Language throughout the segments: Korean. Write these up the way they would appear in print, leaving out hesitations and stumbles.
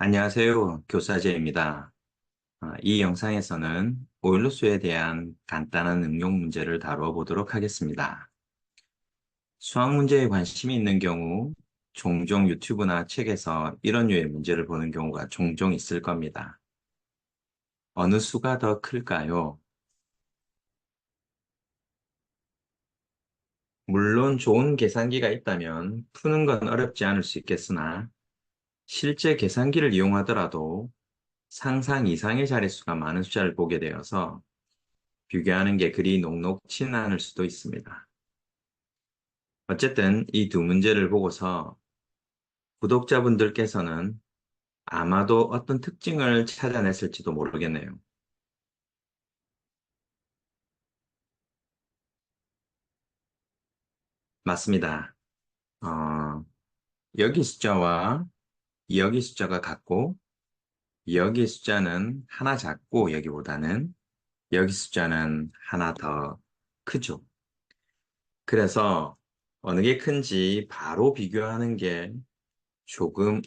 안녕하세요. 교사제입니다. 이 영상에서는 오일로수에 대한 간단한 응용 문제를 다루어 보도록 하겠습니다. 수학 문제에 관심이 있는 경우 종종 유튜브나 책에서 이런 류의 문제를 보는 경우가 종종 있을 겁니다. 어느 수가 더 클까요? 물론 좋은 계산기가 있다면 푸는 건 어렵지 않을 수 있겠으나 실제 계산기를 이용하더라도 상상 이상의 자릿수가 많은 숫자를 보게 되어서 비교하는 게 그리 녹록치는 않을 수도 있습니다. 어쨌든 이 두 문제를 보고서 구독자분들께서는 아마도 어떤 특징을 찾아냈을지도 모르겠네요. 맞습니다. 어, 여기 숫자와 여기 숫자가 같고 여기 숫자는 하나 작고 여기보다는 여기 숫자는 하나 더 크죠. 그래서 어느 게 큰지 바로 비교하는 게 조금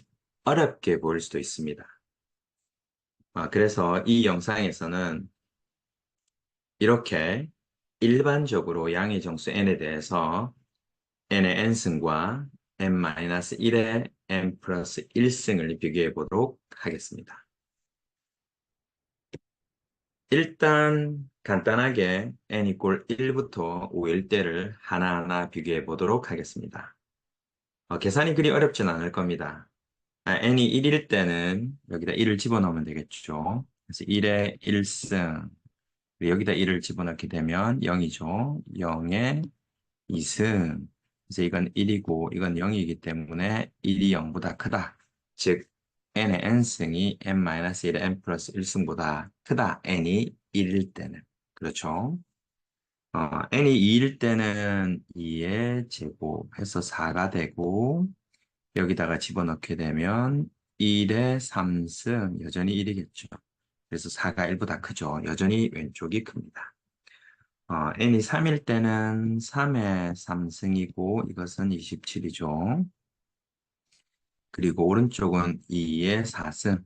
어렵게 보일 수도 있습니다. 그래서 이 영상에서는 이렇게 일반적으로 양의 정수 n에 대해서 n의 n승과 n-1의 n 플러스 1승을 비교해 보도록 하겠습니다. 일단 간단하게 n 이꼴 1부터 5일 때를 하나하나 비교해 보도록 하겠습니다. 계산이 그리 어렵진 않을 겁니다. n이 1일 때는 여기다 1을 집어넣으면 되겠죠. 그래서 1의 1승, 여기다 1을 집어넣게 되면 0이죠. 0의 2승. 그래서 이건 1이고 이건 0이기 때문에 1이 0보다 크다. 즉 n의 n승이 n-1의 n 플러스 1승보다 크다. n이 1일 때는. 그렇죠. n이 2일 때는 2의 제곱해서 4가 되고 여기다가 집어넣게 되면 1의 3승 여전히 1이겠죠. 그래서 4가 1보다 크죠. 여전히 왼쪽이 큽니다. n이 3일 때는 3의 3승이고 이것은 27이죠. 그리고 오른쪽은 2의 4승,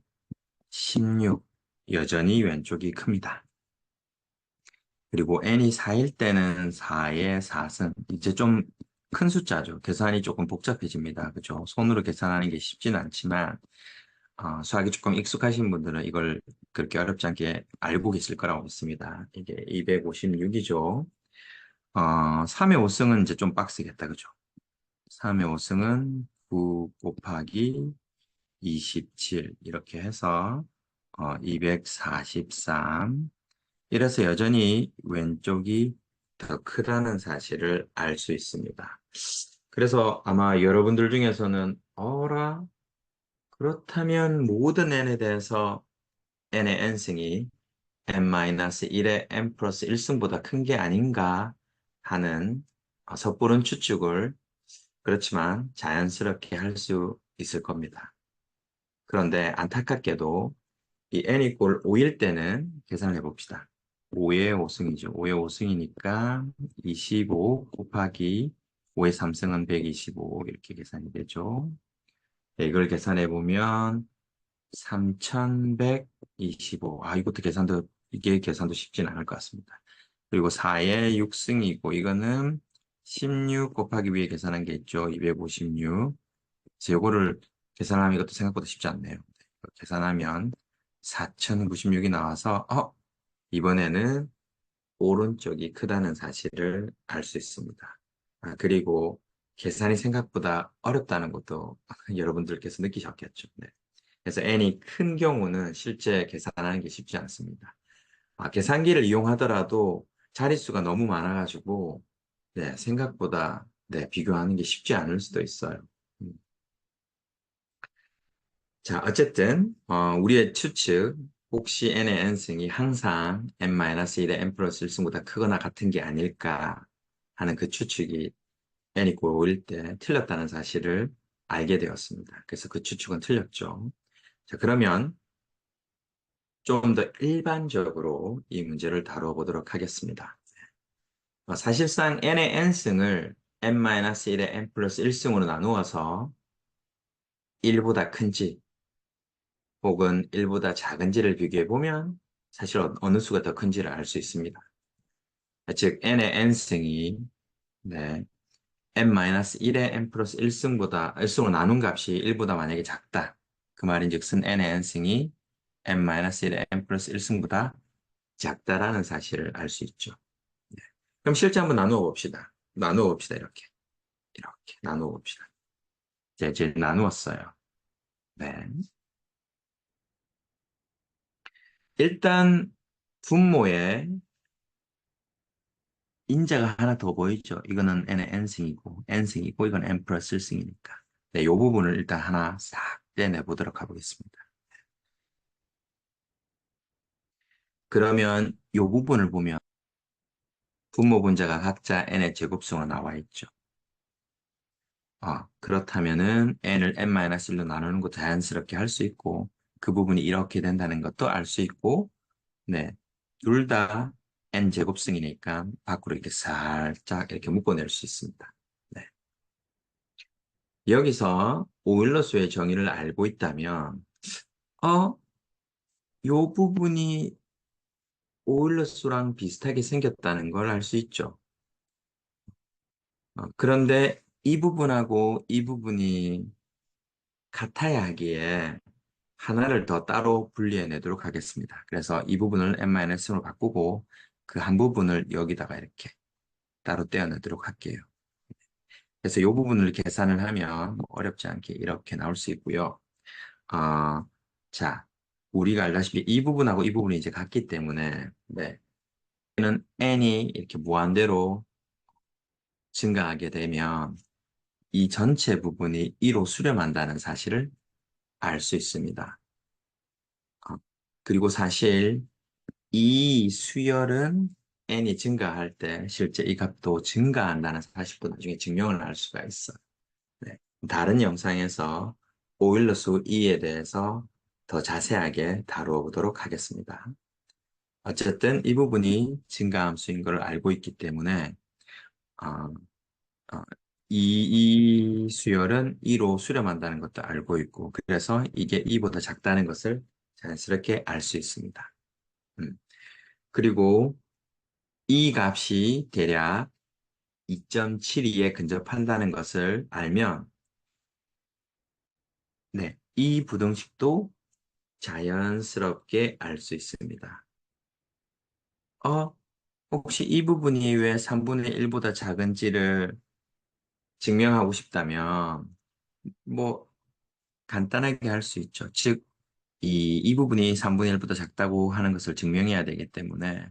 16. 여전히 왼쪽이 큽니다. 그리고 n이 4일 때는 4의 4승. 이제 좀 큰 숫자죠. 계산이 조금 복잡해집니다. 그죠? 손으로 계산하는 게 쉽지는 않지만 수학이 조금 익숙하신 분들은 이걸 그렇게 어렵지 않게 알고 계실 거라고 믿습니다. 이게 256이죠. 3의 5승은 이제 좀 빡세겠다, 그죠? 3의 5승은 9 곱하기 27 이렇게 해서 243. 이래서 여전히 왼쪽이 더 크다는 사실을 알 수 있습니다. 그래서 아마 여러분들 중에서는 그렇다면 모든 n에 대해서 n의 n승이 n-1의 n 플러스 1승보다 큰 게 아닌가 하는 섣부른 추측을 그렇지만 자연스럽게 할 수 있을 겁니다. 그런데 안타깝게도 이 n 이꼴 5일 때는 계산을 해봅시다. 5의 5승이죠. 5의 5승이니까 25 곱하기 5의 3승은 125 이렇게 계산이 되죠. 네, 이걸 계산해 보면 3125. 이게 계산도 쉽진 않을 것 같습니다. 그리고 4의 6승이고, 이거는 16 곱하기 위에 계산한 게 있죠. 256. 그래서 요거를 계산하면 이것도 생각보다 쉽지 않네요. 계산하면 4096이 나와서, 이번에는 오른쪽이 크다는 사실을 알 수 있습니다. 그리고 계산이 생각보다 어렵다는 것도 여러분들께서 느끼셨겠죠. 네. 그래서 n이 큰 경우는 실제 계산하는 게 쉽지 않습니다. 계산기를 이용하더라도 자릿수가 너무 많아가지고 네, 생각보다 네, 비교하는 게 쉽지 않을 수도 있어요. 음. 자, 어쨌든 우리의 추측 혹시 n의 n승이 항상 n-1의 n 플러스 1승보다 크거나 같은 게 아닐까 하는 그 추측이 n이 5일 때 틀렸다는 사실을 알게 되었습니다. 그래서 그 추측은 틀렸죠. 자, 그러면 좀 더 일반적으로 이 문제를 다뤄보도록 하겠습니다. 사실상 n의 n승을 n-1의 n 플러스 1승으로 나누어서 1보다 큰지 혹은 1보다 작은지를 비교해 보면 사실 어느 수가 더 큰지를 알 수 있습니다. 즉 n의 n승이 네, n-1의 n 플러스 1승보다 1승으로 나눈 값이 1보다 만약에 작다. 그 말인즉슨 n의 n승이 n-1의 n 플러스 1승보다 작다라는 사실을 알 수 있죠. 네. 그럼 실제 한번 나누어 봅시다. 나누어 봅시다. 이렇게 나누어 봅시다. 이제 나누었어요. 네. 일단 분모에 인자가 하나 더 보이죠. 이거는 n의 n승이고 이건 n 플러스 1승이니까. 네, 이 부분을 일단 하나 싹 떼내 보도록 가보겠습니다. 그러면 이 부분을 보면 분모 분자가 각자 n의 제곱수로 나와 있죠. 그렇다면은 n을 n-1로 나누는 것도 자연스럽게 할 수 있고 그 부분이 이렇게 된다는 것도 알 수 있고 네, 둘 다 n 제곱승이니까 밖으로 이렇게 살짝 이렇게 묶어낼 수 있습니다. 네. 여기서 오일러수의 정의를 알고 있다면 어, 요 부분이 오일러수랑 비슷하게 생겼다는 걸 알 수 있죠. 그런데 이 부분하고 이 부분이 같아야 하기에 하나를 더 따로 분리해내도록 하겠습니다. 그래서 이 부분을 n-으로 바꾸고 그 한 부분을 여기다가 이렇게 따로 떼어내도록 할게요. 그래서 이 부분을 계산을 하면 뭐 어렵지 않게 이렇게 나올 수 있고요. 어, 자, 우리가 알다시피 이 부분하고 이 부분이 이제 같기 때문에 네, 는 n이 이렇게 무한대로 증가하게 되면 이 전체 부분이 2로 수렴한다는 사실을 알 수 있습니다. 어, 그리고 사실 이 수열은 n이 증가할 때 실제 이 값도 증가한다는 사실도 나중에 증명을 할 수가 있어요. 네. 다른 영상에서 오일러수 2에 대해서 더 자세하게 다뤄보도록 하겠습니다. 어쨌든 이 부분이 증가함수인 걸 알고 있기 때문에 어, 어, 이 수열은 2로 수렴한다는 것도 알고 있고 그래서 이게 2보다 작다는 것을 자연스럽게 알 수 있습니다. 음. 그리고 이 값이 대략 2.72에 근접한다는 것을 알면 네, 이 부등식도 자연스럽게 알 수 있습니다. 어, 혹시 이 부분이 왜 3분의 1보다 작은지를 증명하고 싶다면 뭐 간단하게 할 수 있죠. 즉, 이 부분이 3분의 1보다 작다고 하는 것을 증명해야 되기 때문에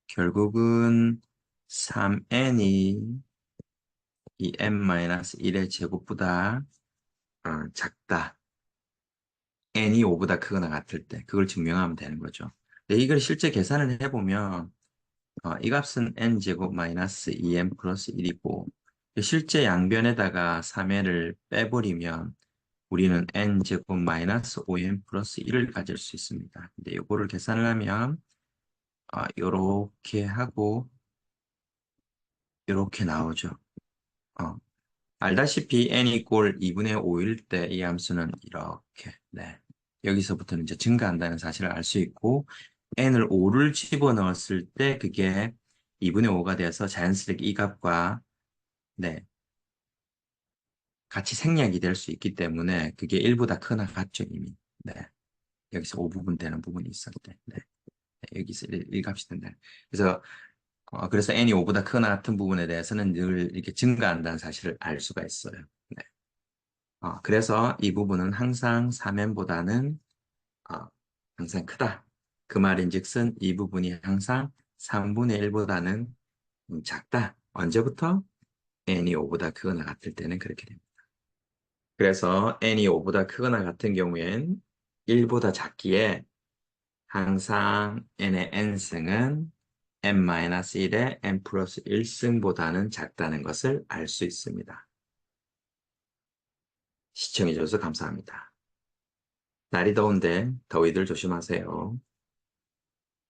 결국은 3n이 이 n-1의 제곱보다 작다. n이 5보다 크거나 같을 때 그걸 증명하면 되는 거죠. 근데 이걸 실제 계산을 해보면 이 값은 n제곱 마이너스 2n 플러스 1이고 실제 양변에다가 3n을 빼버리면 우리는 n제곱 마이너스 5n 플러스 1을 가질 수 있습니다. 근데 이거를 계산을 하면 요렇게 하고 요렇게 나오죠. 어, 알다시피 n이 꼴 2분의 5일 때 이 함수는 이렇게 네. 여기서부터는 이제 증가한다는 사실을 알 수 있고 n을 5를 집어넣었을 때 그게 2분의 5가 돼서 자연스럽게 이 값과 네, 같이 생략이 될 수 있기 때문에 그게 1보다 크거나 같죠 이미. 네. 여기서 5부분 되는 부분이 있을 때. 네. 네, 여기서 1값이 된다. 그래서 n이 5보다 크거나 같은 부분에 대해서는 늘 이렇게 증가한다는 사실을 알 수가 있어요. 네. 그래서 이 부분은 항상 3n보다는 항상 크다. 그 말인즉슨 이 부분이 항상 3분의 1보다는 작다. 언제부터? n이 5보다 크거나 같을 때는 그렇게 됩니다. 그래서 n이 5보다 크거나 같은 경우엔 1보다 작기에 항상 n의 n승은 n-1의 n 플러스 1승보다는 작다는 것을 알 수 있습니다. 시청해주셔서 감사합니다. 날이 더운데 더위들 조심하세요.